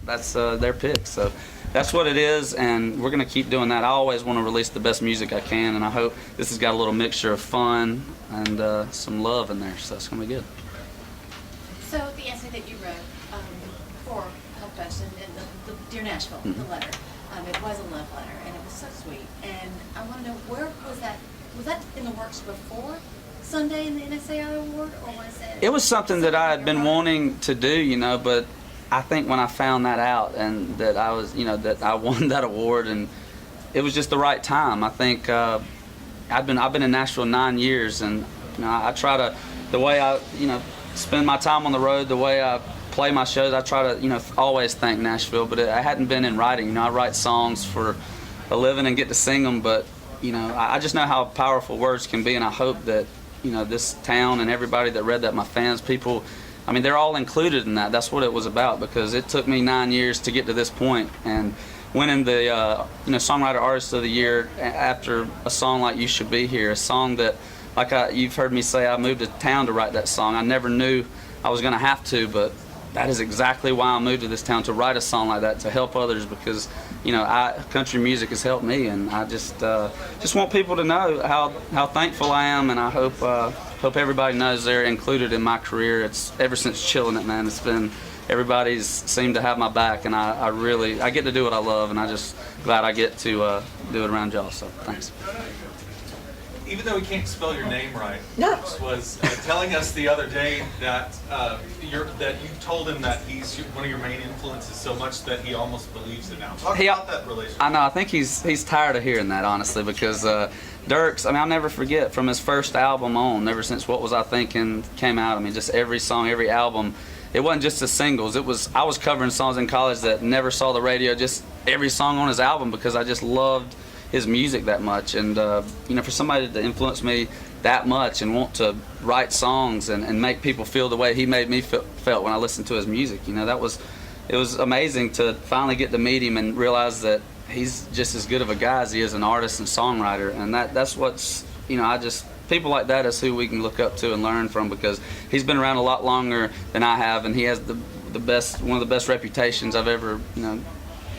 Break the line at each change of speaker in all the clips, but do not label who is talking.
that's their pick. So that's what it is, and we're going to keep doing that. I always want to release the best music I can, and I hope this has got a little mixture of fun and some love in there, so it's going to be good.
So the essay that you wrote for Hellfest and the Dear Nashville, the letter, it was a love letter, and it was so sweet. And I want to know, where was that? Was that in the works before Sunday in the NSAI Award, or was it?
It was something that I had been wanting to do, you know, but I think when I found that out and that I was, you know, that I won that award, and it was just the right time. I think I've been in Nashville 9 years, and you know, I try to, the way I, you know, spend my time on the road, the way I play my shows, I try to, you know, always thank Nashville. But I hadn't been in writing. You know, I write songs for a living and get to sing them, but you know, I just know how powerful words can be, and I hope that, you know, this town and everybody that read that, my fans, people, I mean, they're all included in that. That's what it was about, because it took me 9 years to get to this point, and winning the you know, Songwriter Artist of the Year after a song like You Should Be Here, a song that, like you've heard me say, I moved to town to write that song. I never knew I was going to have to, but that is exactly why I moved to this town, to write a song like that, to help others, because you know, country music has helped me, and I just want people to know how thankful I am, and I hope everybody knows they're included in my career. It's ever since Chillin' It, man. It's been, everybody's seemed to have my back, and I get to do what I love, and I just glad I get to do it around y'all. So thanks.
Even though we can't spell your name right, Dirks was telling us the other day that that you told him that he's one of your main influences so much that he almost believes it now. Talk about that relationship.
I know. I think he's tired of hearing that, honestly, because Dirks, I mean, I'll never forget, from his first album on, ever since What Was I Thinking came out, I mean, just every song, every album, it wasn't just the singles. I was covering songs in college that never saw the radio, just every song on his album, because I just loved his music that much. And you know, for somebody to influence me that much and want to write songs and make people feel the way he made me felt when I listened to his music, you know, it was amazing to finally get to meet him and realize that he's just as good of a guy as he is an artist and songwriter. And that's what's, you know, people like that is who we can look up to and learn from, because he's been around a lot longer than I have, and he has the best, one of the best reputations I've ever, you know,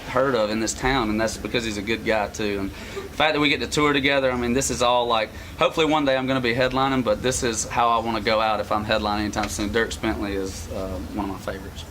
heard of in this town, and that's because he's a good guy too. And the fact that we get to tour together, I mean, this is all like, hopefully one day I'm going to be headlining, but this is how I want to go out if I'm headlining anytime soon. Dierks Bentley is one of my favorites.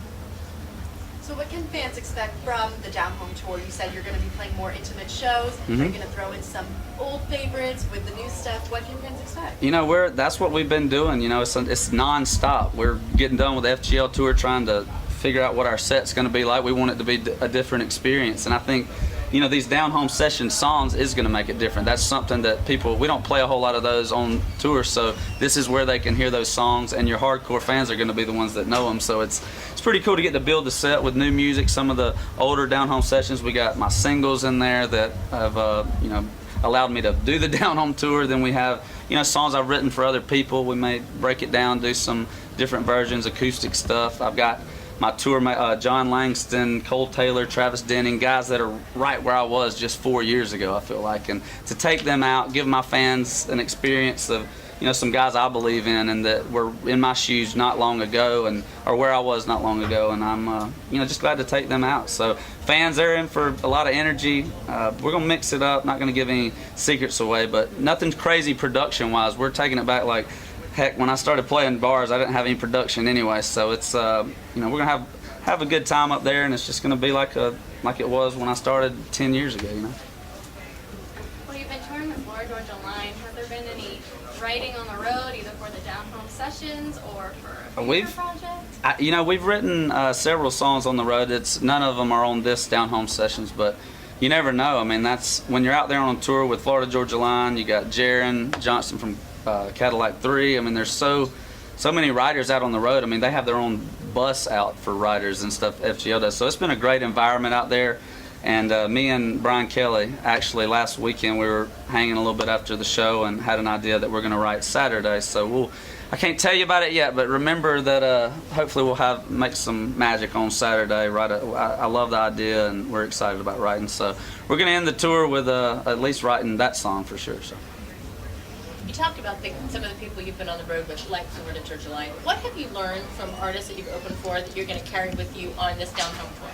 So what can fans expect from the Down Home Tour? You said you're going to be playing more intimate shows. Are you going to throw in some old favorites with the new stuff? What can fans expect?
You know, that's what we've been doing. You know, it's non-stop. We're getting done with the FGL tour, trying to figure out what our set's going to be like. We want it to be a different experience, and I think, you know, these down home session songs is going to make it different. That's something that we don't play a whole lot of those on tour, so this is where they can hear those songs, and your hardcore fans are going to be the ones that know them. So it's pretty cool to get to build the set with new music. Some of the older down home sessions, we got my singles in there that have you know, allowed me to do the down home tour. Then we have, you know, songs I've written for other people. We may break it down, do some different versions, acoustic stuff. I've got my tour, John Langston, Cole Taylor, Travis Denning, guys that are right where I was just 4 years ago, I feel like. And to take them out, give my fans an experience of, you know, some guys I believe in and that were in my shoes not long ago, or where I was not long ago, and I'm you know, just glad to take them out. So fans are in for a lot of energy. We're gonna mix it up, not gonna give any secrets away, but nothing crazy production wise. We're taking it back. Like, heck, when I started playing bars, I didn't have any production anyway, so it's you know, we're gonna have a good time up there, and it's just gonna be like it was when I started 10 years ago, you know.
Well, you've been touring the Florida Georgia line. Has there been any writing on the road, either for the down home sessions or for a future project?
You know, we've written several songs on the road. None of them are on this down home sessions, but you never know. I mean, that's when you're out there on tour with Florida Georgia Line. You got Jaron Johnson from Cadillac 3. I mean, there's so many writers out on the road. I mean, they have their own bus out for writers and stuff, FGL does. So it's been a great environment out there. And me and Brian Kelly, actually last weekend, we were hanging a little bit after the show and had an idea that we're going to write Saturday. So I can't tell you about it yet, but remember that hopefully we'll make some magic on Saturday. I love the idea, and we're excited about writing. So we're going to end the tour with at least writing that song for sure. So.
You talked about some of the people you've been on the road with, like Florida Georgia Line. What have you learned from artists that you've opened for that you're going to carry with you on this down home tour?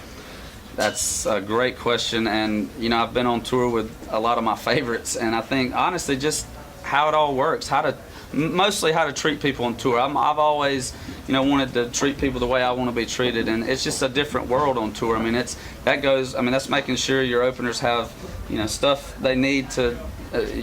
That's a great question, and you know, I've been on tour with a lot of my favorites, and I think honestly just how it all works, mostly how to treat people on tour. I've always, you know, wanted to treat people the way I want to be treated, and it's just a different world on tour. I mean, that's making sure your openers have, you know, stuff they need to,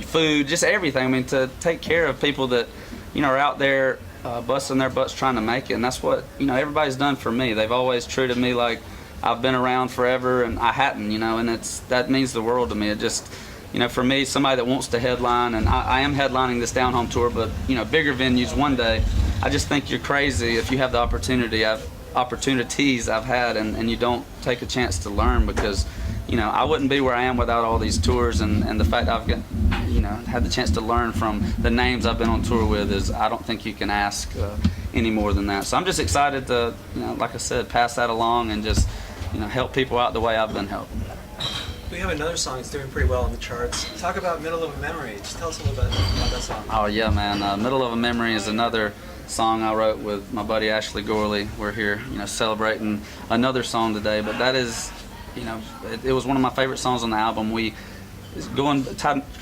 food, just everything. I mean, to take care of people that, you know, are out there busting their butts trying to make it, and that's what, you know, everybody's done for me. They've always treated me like I've been around forever, and I hadn't, you know, and that means the world to me. It just, you know, for me, somebody that wants to headline, and I am headlining this down home tour, but you know, bigger venues one day. I just think you're crazy if you have the opportunities I've had, and you don't take a chance to learn, because, you know, I wouldn't be where I am without all these tours, and the fact I've got, you know, had the chance to learn from the names I've been on tour with is, I don't think you can ask any more than that. So I'm just excited to, you know, like I said, pass that along and just, you know, help people out the way I've been helped.
We have another song that's doing pretty well on the charts. Talk about Middle of a Memory. Just tell us a little bit about that song.
Oh yeah, man. Middle of a Memory is another song I wrote with my buddy Ashley Gorley. We're here, you know, celebrating another song today, but that is, you know, it was one of my favorite songs on the album.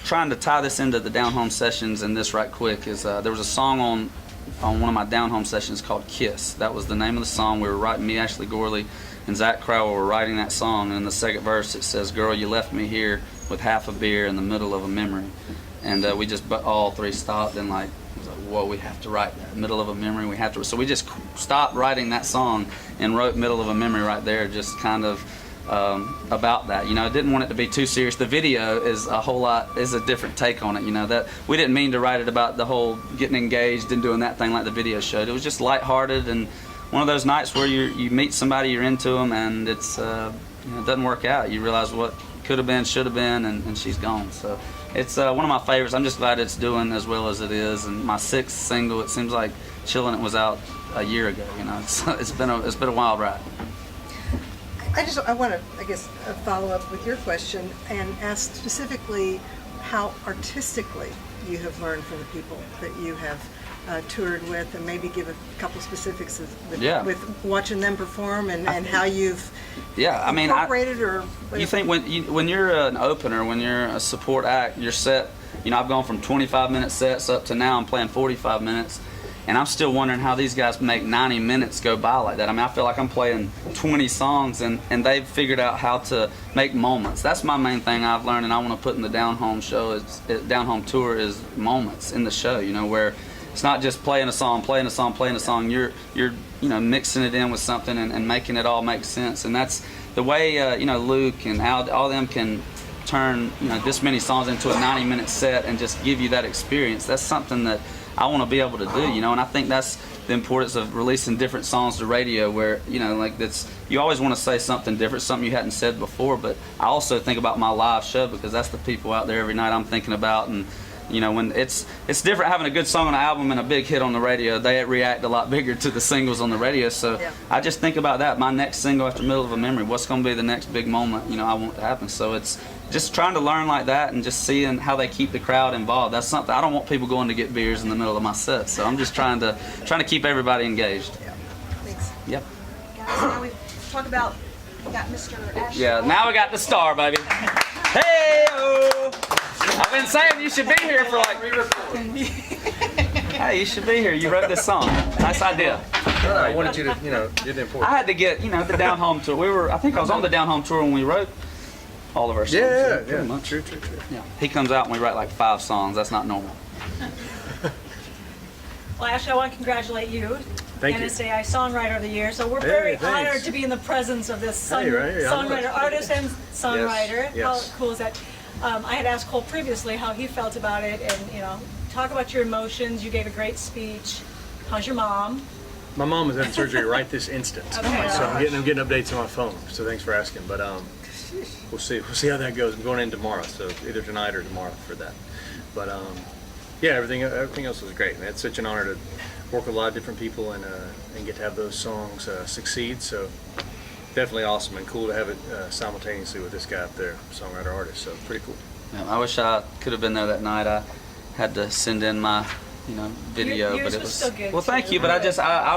Trying to tie this into the down home sessions, and this right quick is there was a song on one of my down home sessions called Kiss. That was the name of the song. We were writing, me, Ashley Gorley, and Zach Crowell were writing that song, and in the second verse it says, "Girl, you left me here with half a beer in the middle of a memory." And we just all three stopped and like, whoa, we have to write that, middle of a memory. So we just stopped writing that song and wrote Middle of a Memory right there, just kind of about that. You know, I didn't want it to be too serious. The video is a different take on it. You know, that we didn't mean to write it about the whole getting engaged and doing that thing like the video showed. It was just lighthearted and one of those nights where you meet somebody, you're into them, and it's you know, it doesn't work out. You realize what could have been, should have been, and she's gone. So it's one of my favorites. I'm just glad it's doing as well as it is. And my 6th single, it seems like Chillin' It was out a year ago. You know, it's been a wild ride.
I want to, I guess, follow up with your question and ask specifically how artistically you have learned from the people that you have toured with, and maybe give a couple specifics with watching them perform and how you've incorporated or whatever.
You think when you're an opener, when you're a support act, your set, you know, I've gone from 25-minute sets up to now I'm playing 45 minutes. And I'm still wondering how these guys make 90 minutes go by like that. I mean, I feel like I'm playing 20 songs, and they've figured out how to make moments. That's my main thing I've learned, and I want to put in the down home show, down home tour, is moments in the show. You know, where it's not just playing a song. You're you know, mixing it in with something and making it all make sense. And that's the way you know, Luke and Al, all them can turn, you know, this many songs into a 90-minute set and just give you that experience. That's something that I want to be able to do, you know, and I think that's the importance of releasing different songs to radio, where, you know, like, you always want to say something different, something you hadn't said before. But I also think about my live show, because that's the people out there every night I'm thinking about. And you know, when it's different having a good song on an album and a big hit on the radio. They react a lot bigger to the singles on the radio. So yeah. I just think about that. My next single after Middle of a Memory, what's going to be the next big moment, you know, I want to happen. So it's just trying to learn like that and just seeing how they keep the crowd involved. That's something I don't want people going to get beers in the middle of my set. So I'm just trying to keep everybody engaged.
Yeah. Thanks.
Yep.
Guys, now we talk about, we got Mr. Ashley.
Yeah, now we got the star, baby. Hey-o! I've been saying you should be here for like Hey, you should be here. You wrote this song. Nice idea.
I wanted you to, you know, you're the important.
I had to get, you know, the down home tour. I think I was on the down home tour when we wrote all of our songs.
Yeah.
Pretty much.
True.
Yeah. He comes out and we write like 5 songs. That's not normal.
Well, Ashley, I want to congratulate you.
Thank you.
NSAI Songwriter of the Year. So we're very honored to be in the presence of this songwriter, artist and songwriter.
Yes.
How cool is that? I had asked Cole previously how he felt about it, and you know, talk about your emotions. You gave a great speech. How's your mom?
My mom is having surgery right this instant,
Okay.
so I'm getting updates on my phone. So thanks for asking, but we'll see how that goes. I'm going in tomorrow, so either tonight or tomorrow for that. But yeah, everything else was great. Man, it's such an honor to work with a lot of different people and get to have those songs succeed. So definitely awesome and cool to have it simultaneously with this guy up there, songwriter artist. So pretty cool.
Yeah, I wish I could have been there that night. I had to send in my video.
Yours
but it
was still good,
well, thank
too.
you, but I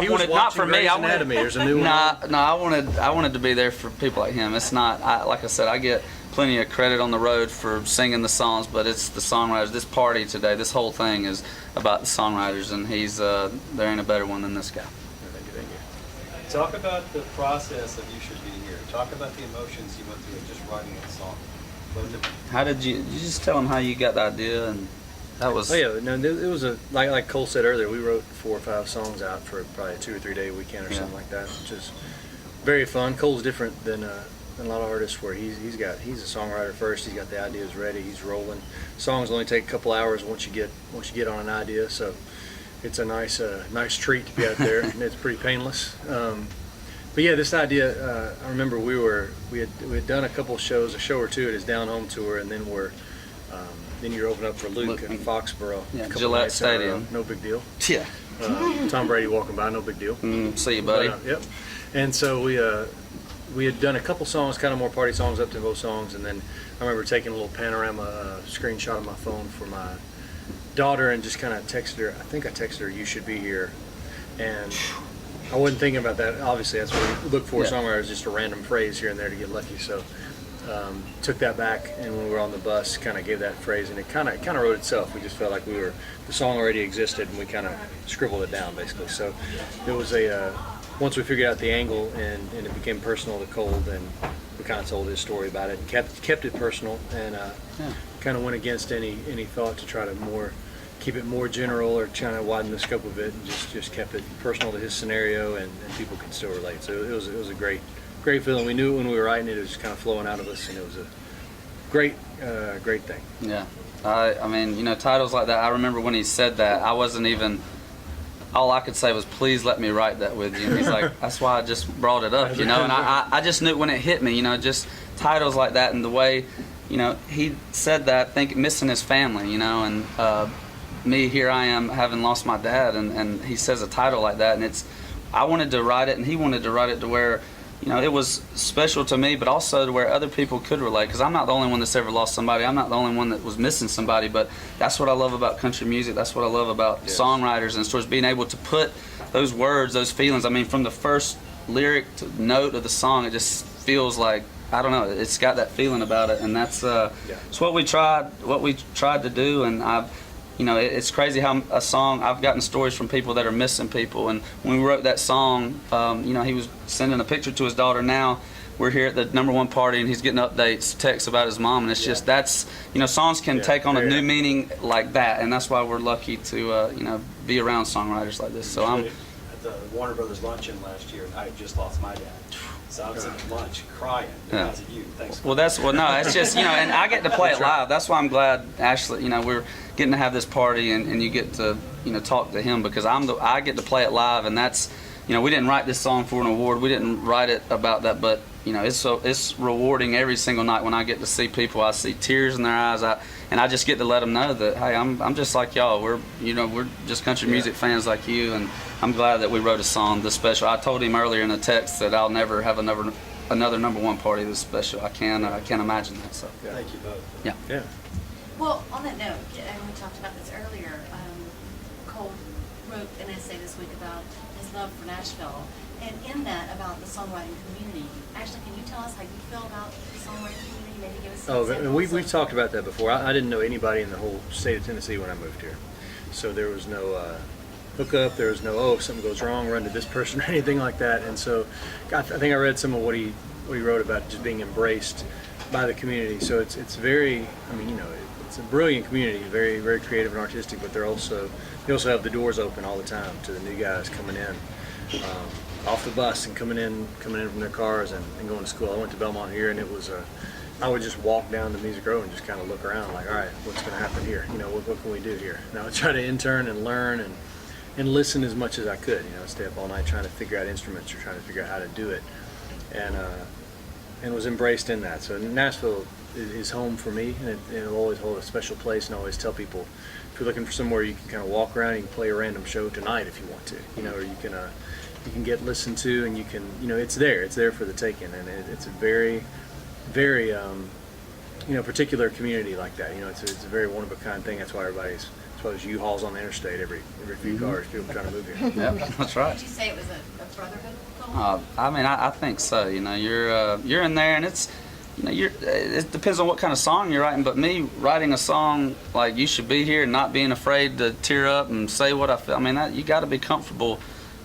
He was
wanted, not for
watching
me.
Grey's
I wanted,
Anatomy. There's a new one.
I wanted to be there for people like him. It's not, like I said, I get plenty of credit on the road for singing the songs, but it's the songwriters. This party today, this whole thing is about the songwriters, and there ain't a better one than this guy.
Thank you.
Talk about the process of You Should Be Here. Talk about the emotions you went through just writing that song. Both of you.
How did you just tell him how you got the idea? And that was.
Oh yeah, no, it was like Cole said earlier. We wrote 4 or 5 songs out for probably a 2 or 3 day weekend or something like that, which is very fun. Cole's different than a lot of artists where he's a songwriter first. He's got the ideas ready. He's rolling. Songs only take a couple hours once you get on an idea. So it's a nice treat to be out there, and it's pretty painless. But yeah, this idea. I remember we had done a couple shows, a show or two at his Down Home tour, and then then you're opening up for Luke in Foxborough.
Yeah,
a couple
Gillette
nights in a row.
Stadium.
No big deal.
Yeah.
Tom Brady walking by, no big deal.
See you, buddy.
Yep. And so we had done a couple songs, kind of more party songs, up tempo songs, and then I remember taking a little panorama screenshot of my phone for my daughter and just kind of texted her. I think I texted her, "You should be here," and I wasn't thinking about that. Obviously, that's what we look for.
Yeah.
Songwriters, just a random phrase here and there to get lucky. So took that back, and when we were on the bus, kind of gave that phrase, and it kind of wrote itself. We just felt like the song already existed, and we kind of scribbled it down basically. So it was once we figured out the angle and it became personal to Cole, then we kind of told his story about it and kept it personal, and kind of went against any thought to try to keep it more general or trying to widen the scope of it, and just kept it personal to his scenario, and people can still relate. So it was a great feeling. We knew when we were writing it, it was just kind of flowing out of us, and it was a great thing.
Yeah. I mean, titles like that, I remember when he said that, I wasn't even, all I could say was, please let me write that with you. And he's like, that's why I just brought it up, and I just knew when it hit me, just titles like that, and the way, he said that, missing his family, and me, here I am having lost my dad, and he says a title like that, and I wanted to write it, and he wanted to write it to where, it was special to me, but also to where other people could relate, because I'm not the only one that's ever lost somebody. I'm not the only one that was missing somebody, but that's what I love about country music. That's what I love about songwriters and stories, being able to put those words, those feelings. I mean, from the first lyric to note of the song, it just feels like, I don't know, it's got that feeling about it, and that's it's what we tried to do, and it's crazy how a song, I've gotten stories from people that are missing people, and when we wrote that song, he was sending a picture to his daughter. Now we're here at the #1 party, and he's getting updates, texts about his mom, and it's just, that's, songs can take on a new meaning like that, and that's why we're lucky to, be around songwriters like this. So I'm
at the Warner Brothers luncheon last year, and I had just lost my dad. So I was at lunch crying because of you. Thanks.
Well, no, it's just, and I get to play it live. That's why I'm glad, Ashley, we're getting to have this party, and you get to, talk to him, because I get to play it live, and that's, we didn't write this song for an award. We didn't write it about that, but, it's rewarding every single night when I get to see people. I see tears in their eyes, and I just get to let them know that, hey, I'm just like y'all. We're just country music fans like you, and I'm glad that we wrote a song this special. I told him earlier in a text that I'll never have another #1 party this special. I can't imagine that. So
Thank you both.
Yeah.
Well, on that note, and we talked about this earlier, Cole wrote an essay this week about his love for Nashville, and in that, about the songwriting community. Actually, can you tell us how you feel about the songwriting community? Maybe give us some examples.
We've talked about that before. I didn't know anybody in the whole state of Tennessee when I moved here, so there was no hookup. There was no, if something goes wrong, run to this person or anything like that. And so I think I read some of what he wrote about just being embraced by the community. So it's very, it's a brilliant community, very, very creative and artistic, but they also have the doors open all the time to the new guys coming in off the bus and coming in from their cars and going to school. I went to Belmont here, and it was I would just walk down to Music Row and just kind of look around, like, all right, what's going to happen here? What can we do here? And I would try to intern and learn and listen as much as I could. Stay up all night trying to figure out instruments or trying to figure out how to do it, and was embraced in that. So Nashville is home for me, and it'll always hold a special place. And I always tell people, if you're looking for somewhere you can kind of walk around, you can play a random show tonight if you want to, or you can get listened to, and you can, it's there for the taking, and it's a very, very particular community like that. It's a very one of a kind thing. That's why everybody's That's why there's U-Hauls on the interstate every few cars, people trying to move here.
Yep, that's right.
Did you say it was a brotherhood goal?
I mean, I think so. You know, you're in there, and it's, you know, it depends on what kind of song you're writing. But me writing a song like "You Should Be Here" and not being afraid to tear up and say what I feel. I mean, you got to be comfortable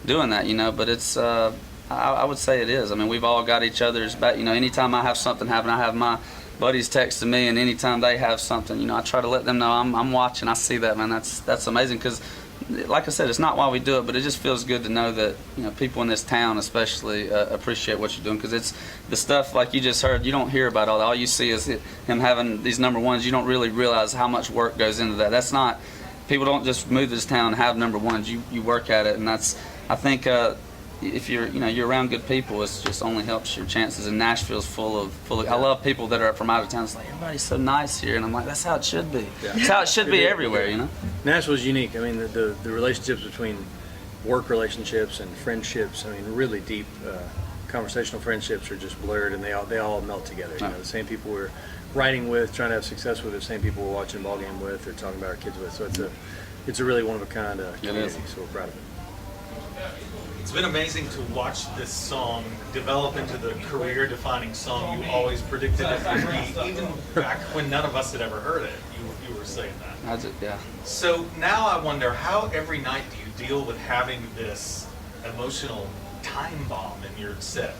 doing that, you know. But it's, I would say it is. I mean, we've all got each other's back. You know, anytime I have something happen, I have my buddies texting me, and anytime they have something, you know, I try to let them know I'm watching. I see that, man. That's amazing, because like I said, it's not why we do it, but it just feels good to know that, you know, people in this town especially appreciate what you're doing, because it's the stuff like you just heard. You don't hear about all you see is him having these number ones. You don't really realize how much work goes into that. That's not, people don't just move to this town and have number ones. You work at it, and that's, I think, if you're around good people, it just only helps your chances. And Nashville's full of. I love people that are from out of town. It's like, everybody's so nice here, and I'm like, that's how it should be.
Yeah.
That's how it should be everywhere, you know.
Nashville's unique. I mean, the relationships between work relationships and friendships. I mean, really deep conversational friendships are just blurred, and they all melt together. You know, the same people we're writing with, trying to have success with, the same people we're watching a ball game with, or talking about our kids with. So it's a really one of a kind community. So we're proud of it.
It's been amazing to watch this song develop into the career-defining song you always predicted it would be, even back when none of us had ever heard it. You were saying that.
Yeah.
So now I wonder, how every night do you deal with having this emotional time bomb in your set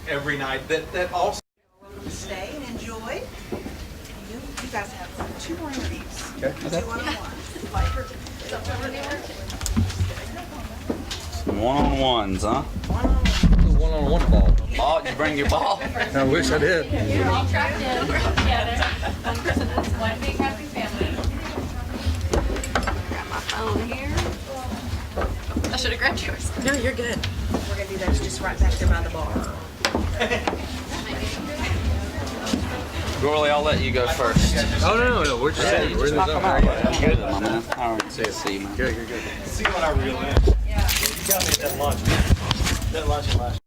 every night that also...
Stay and enjoy. You guys have 2 more interviews.
Okay.
2 one-on-one.
One-on-ones, huh?
One-on-one ball.
Oh, you bring your ball?
I wish I did.
You're all trapped in together. One person is one big happy family. Got my phone here. I should have grabbed yours.
No, you're good. We're gonna do that just right back there by the bar.
Gorley, I'll let you go first.
Oh no, we're just saying. We're
Knock
just
'em out. You're good, my man. All right, see you, man.
Good, you're good.
See what I reel in.
You got me at that lunch last